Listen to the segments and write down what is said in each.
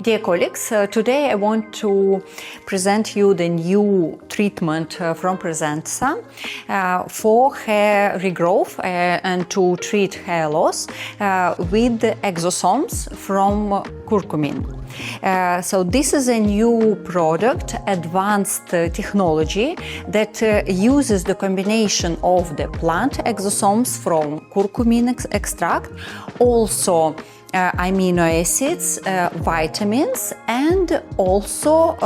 Dear colleagues, today I want to present you the new treatment from Presenta for hair regrowth and to treat hair loss with exosomes from curcumin. So this is a new product, advanced technology that uses the combination of the plant exosomes from curcumin extract, also amino acids, vitamins, and also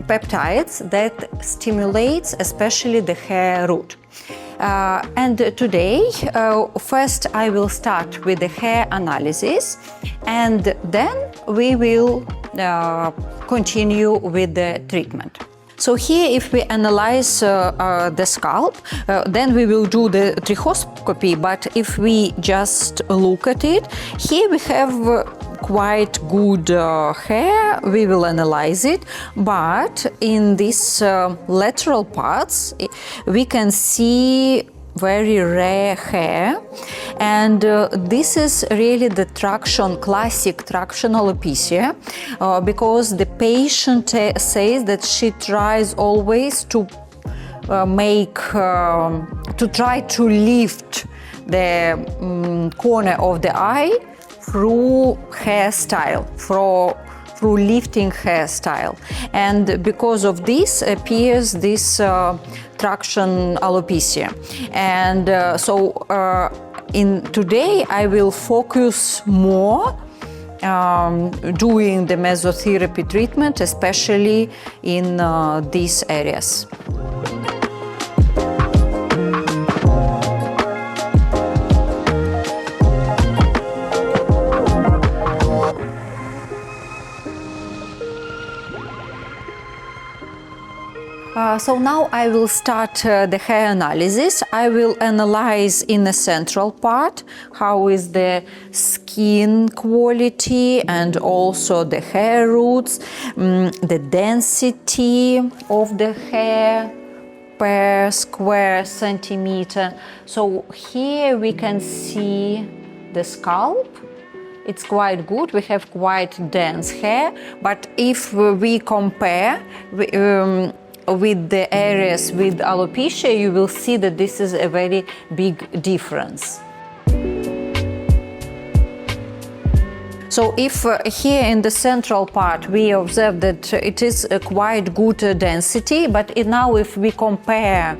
peptides that stimulates especially the hair root. And today, first I will start with the hair analysis, and then we will continue with the treatment. So here, if we analyze the scalp, then we will do the trichoscopy, but if we just look at it, here we have quite good hair, we will analyze it, but in these lateral parts, we can see very rare hair, and this is really the classic traction alopecia, because the patient says that she tries always to try to lift the corner of the eye through hairstyle, through lifting hairstyle, and because of this appears this traction alopecia. And today I will focus more doing the mesotherapy treatment, especially in these areas. So now I will start the hair analysis. I will analyze in the central part how is the skin quality and also the hair roots, the density of the hair per square centimeter. So here we can see the scalp. It's quite good, we have quite dense hair, but if we compare with the areas with alopecia, you will see that this is a very big difference. So if here in the central part we observe that it is a quite good density, but now if we compare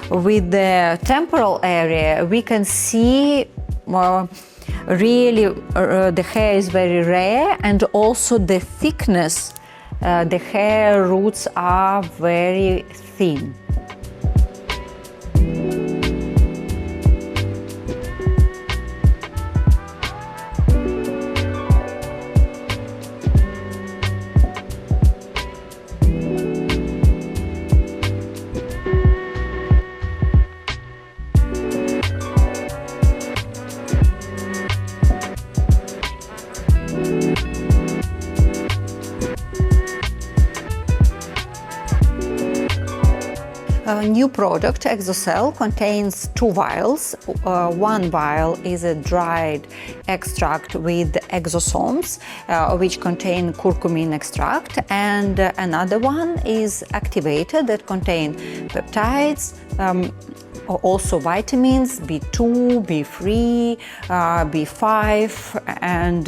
with the temporal area, we can see really the hair is very rare, and also the thickness. The hair roots are very thin. A new product, Exocell, contains 2 vials. One vial is a dried extract with exosomes, which contain curcumin extract, and another one is activated that contain peptides, also vitamins B2, B3, B5, and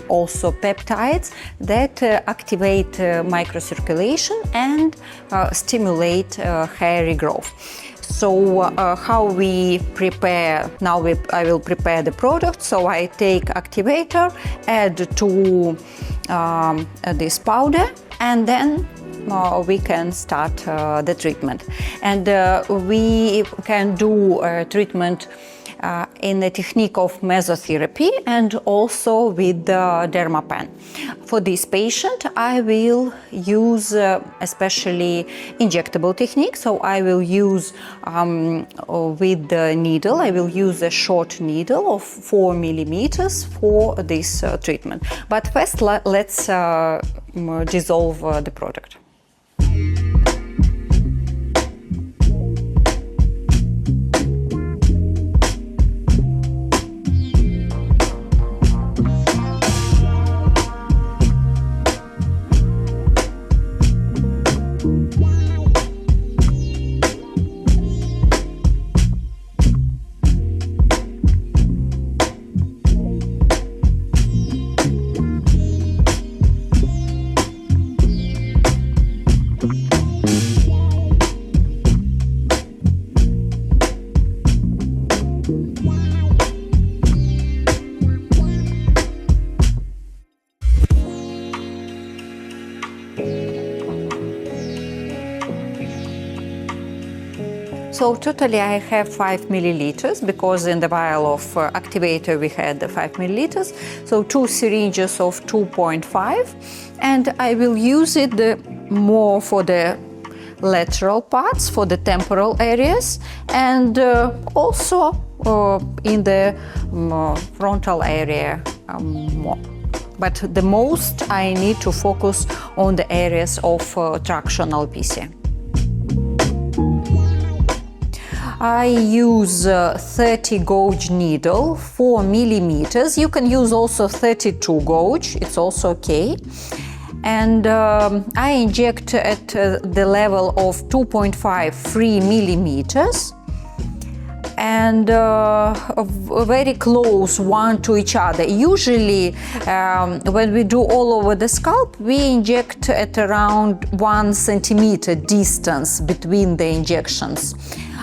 also peptides that activate microcirculation and stimulate hair regrowth. So how we prepare, now I will prepare the product. So I take activator, add to this powder, and then we can start the treatment. And we can do treatment in the technique of mesotherapy and also with the dermapen. For this patient, I will use especially injectable technique. So I will use with the needle, I will use a short needle of 4 millimeters for this treatment. But first, let's dissolve the product. So totally I have 5 milliliters because in the vial of activator we had 5 milliliters. So 2 syringes of 2.5, and I will use it more for the lateral parts, for the temporal areas, and also in the frontal area more. But the most I need to focus on the areas of traction alopecia. I use 30 gauge needle, 4 millimeters. You can use also 32 gauge, it's also okay. And I inject at the level of 2.53 millimeters and very close one to each other. Usually when we do all over the scalp, we inject at around 1 centimeter distance between the injections.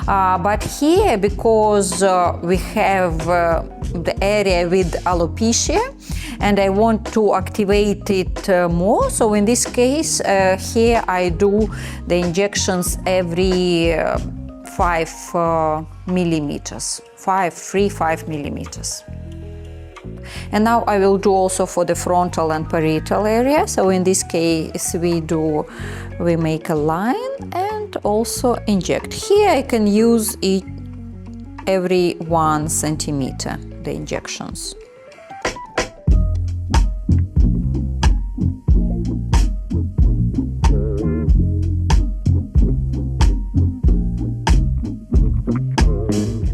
But here, because we have the area with alopecia and I want to activate it more, so in this case here I do the injections every 5 millimeters, 5 millimeters. And now I will do also for the frontal and parietal area. So in this case we make a line and also inject. Here I can use it every 1 centimeter, the injections.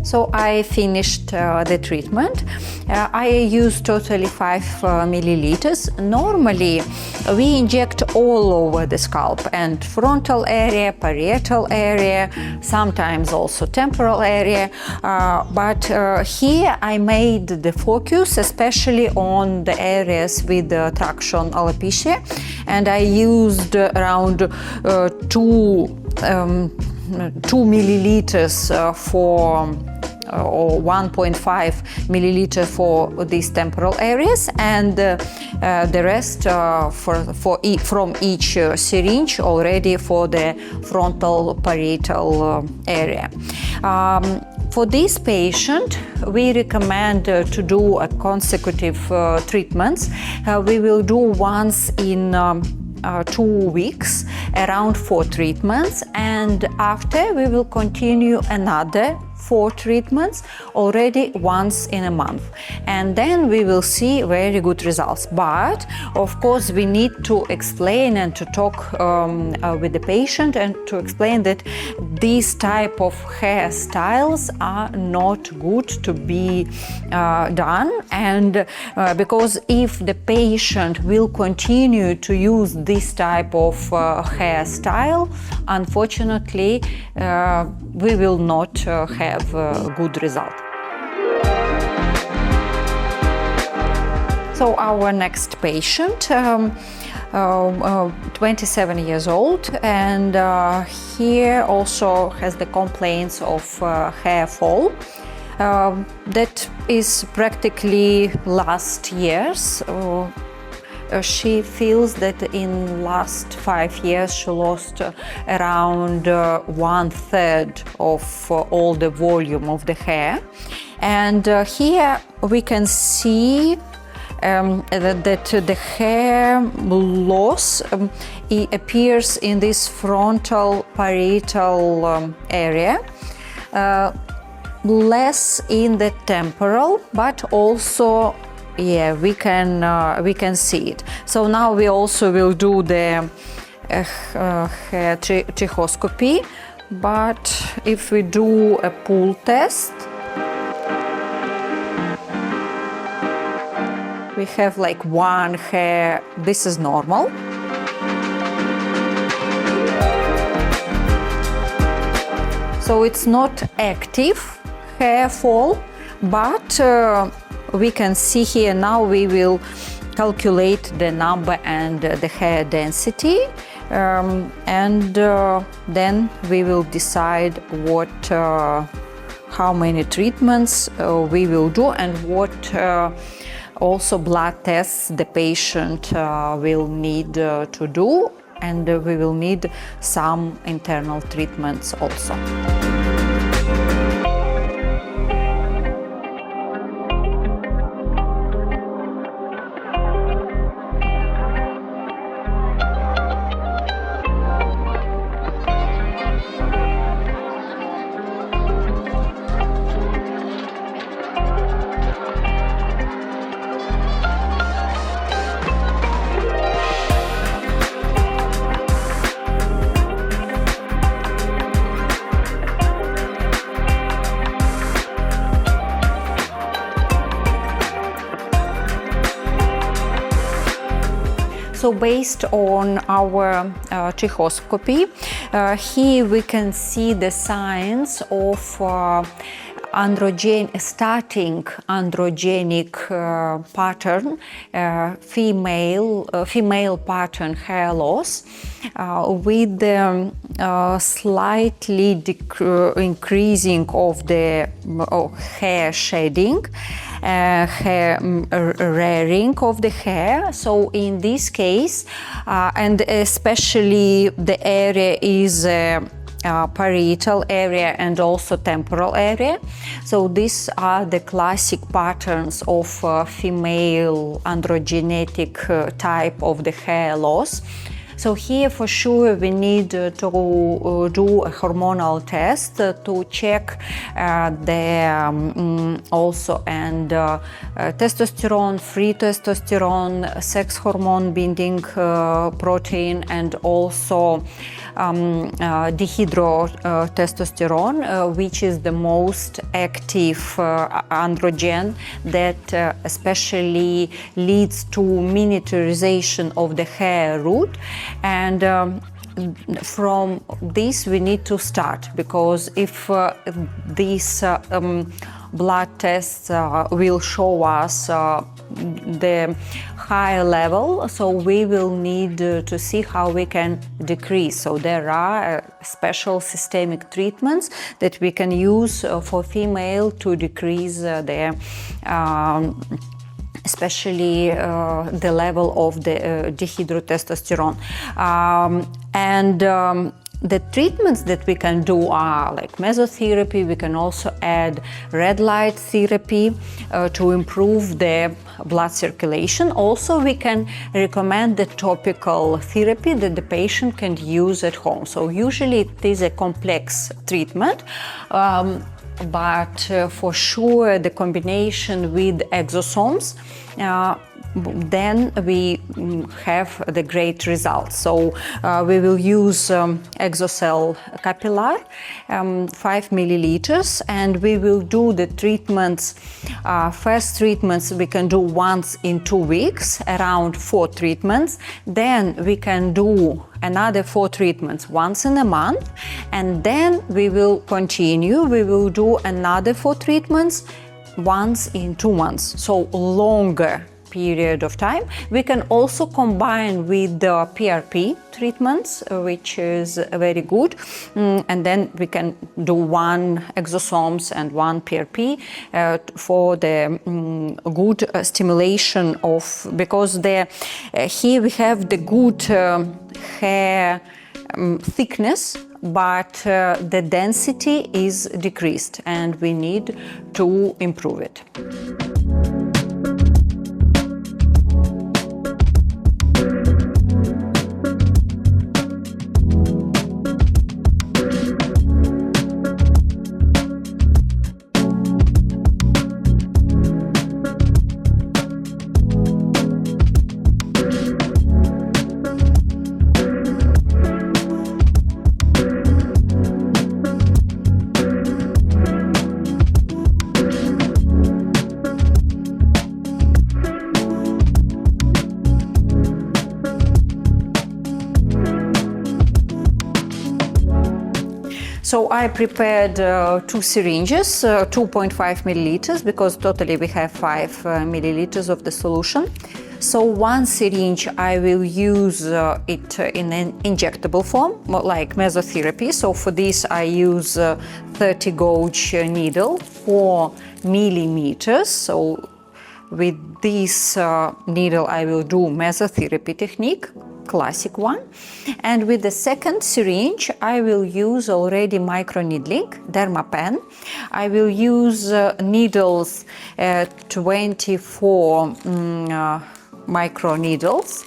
So I finished the treatment. I used totally 5 milliliters. Normally we inject all over the scalp and frontal area, parietal area, sometimes also temporal area. But here I made the focus especially on the areas with traction alopecia, and I used around 2 milliliters for or 1.5 milliliter for these temporal areas, and the rest from each syringe already for the frontal parietal area. For this patient, we recommend to do a consecutive treatments. We will do once in 2 weeks, around 4 treatments, and after we will continue another 4 treatments already once in a month, and then we will see very good results. But of course we need to explain and to talk with the patient and to explain that these type of hairstyles are not good to be done, and because if the patient will continue to use this type of hairstyle, unfortunately we will not have a good result. So our next patient, 27 years old, and here also has the complaints of hair fall. That is practically last year's. She feels that in last 5 years she lost around 1/3 of all the volume of the hair, and here we can see that the hair loss it appears in this frontal parietal area, less in the temporal, but also we can see it. So now we also will do the hair trichoscopy, but if we do a pull test, we have like one hair. This is normal. So it's not active hair fall, but we can see here. Now we will calculate the number and the hair density, and then we will decide what how many treatments we will do, and what also blood tests the patient will need to do and we will need some internal treatments also. So based on our trichoscopy, here we can see the signs of starting androgenic pattern, female pattern hair loss, with the slightly increasing of the hair shedding, hair rearing of the hair. So in this case, and especially the area is parietal area and also temporal area. So these are the classic patterns of female androgenetic type of the hair loss. So here for sure we need to do a hormonal test to check the also and testosterone, free testosterone, sex hormone binding protein, and also dihydrotestosterone, which is the most active androgen that especially leads to miniaturization of the hair root. And from this we need to start, because if these blood tests will show us the higher level, so we will need to see how we can decrease. So there are special systemic treatments that we can use for female to decrease their especially the level of the dihydrotestosterone. The treatments that we can do are like mesotherapy. We can also add red light therapy to improve the blood circulation. Also, we can recommend the topical therapy that the patient can use at home. So usually it is a complex treatment. But for sure the combination with exosomes, then we have the great results. So we will use Exocell capillar, 5 milliliters, and we will do the treatments. First treatments we can do once in 2 weeks, around 4 treatments. Then we can do another 4 treatments once in a month, and then we will continue. We will do another 4 treatments once in 2 months, so longer period of time. We can also combine with the PRP treatments, which is very good, and then we can do 1 exosomes and 1 PRP for the good stimulation of, because here we have the good hair thickness, but the density is decreased and we need to improve it. So I prepared 2 syringes, 2.5 milliliters, because totally we have 5 milliliters of the solution. So 1 syringe I will use it in an injectable form, like mesotherapy. So for this I use 30 gauge needle, 4 millimeters. So with this needle I will do mesotherapy technique. classic one. And with the second syringe, I will use already microneedling, dermapen. I will use needles, 24 microneedles.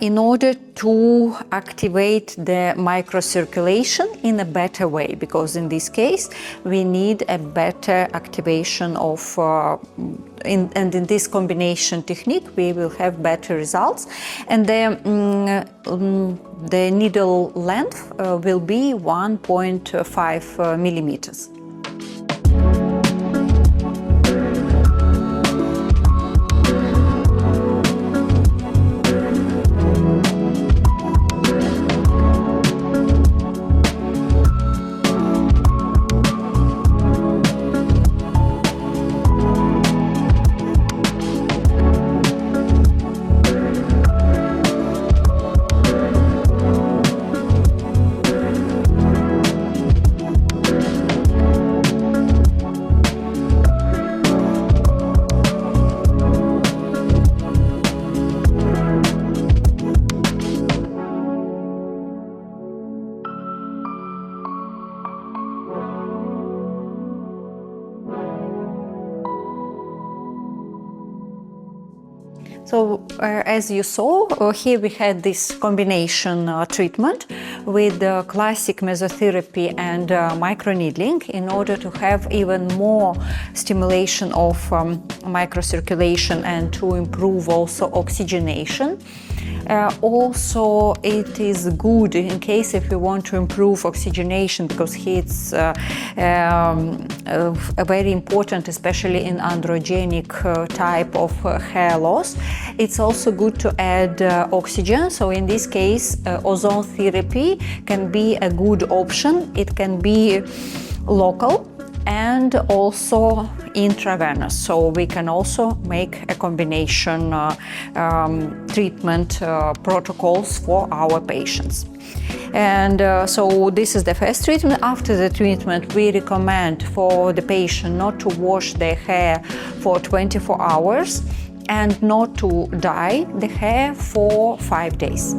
In order to activate the microcirculation in a better way, because in this case we need a better activation of and in this combination technique we will have better results, and the needle length will be 1.5 millimeters. So as you saw, here we had this combination treatment with classic mesotherapy and microneedling in order to have even more stimulation of microcirculation and to improve also oxygenation. Also, it is good in case if you want to improve oxygenation, because it's very important, especially in androgenic type of hair loss. It's also good to add oxygen. So in this case, ozone therapy can be a good option. It can be local and also intravenous, so we can also make a combination treatment protocols for our patients. And so this is the first treatment. After the treatment, we recommend for the patient not to wash their hair for 24 hours and not to dye the hair for 5 days.